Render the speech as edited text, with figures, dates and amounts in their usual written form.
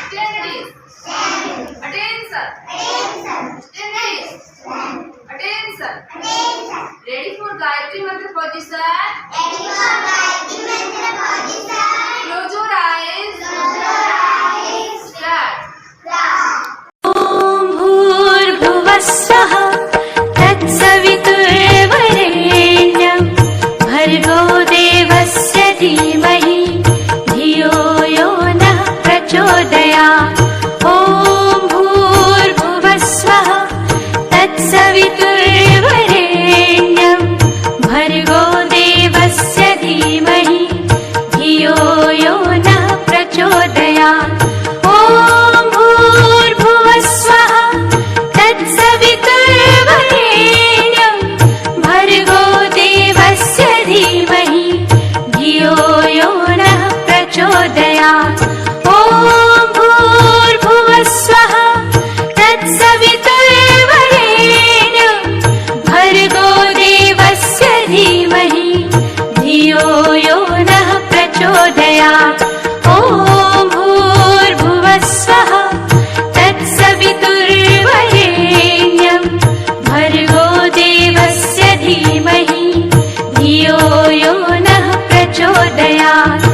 Stand. Attention. Stand. Attention. Ready for Gayatri Mantra position. Close your eyes. Start. ॐ भूर्भुवस्सुवः तत्सवितुर्वरेण्यं भर्गो देवस्य धीमहि धियो यो नः प्रचोदयात्। ॐ भूर्भुवस्सुवः तत्सवितुर्वरेण्यं भर्गो देवस्य धीमहि धियो यो नः प्रचोदयात्। ॐ भूर्भुवस्सुवः तत्सवितुर्वरेण्यं भर्गो देवस्य धीमहि धियो यो नः प्रचोदयात्। ॐ भूर्भुवस्सुवः तत्सवितुर्वरेण्यं भर्गो देवस्य धीमहि धियो यो नः प्रचोदयात्।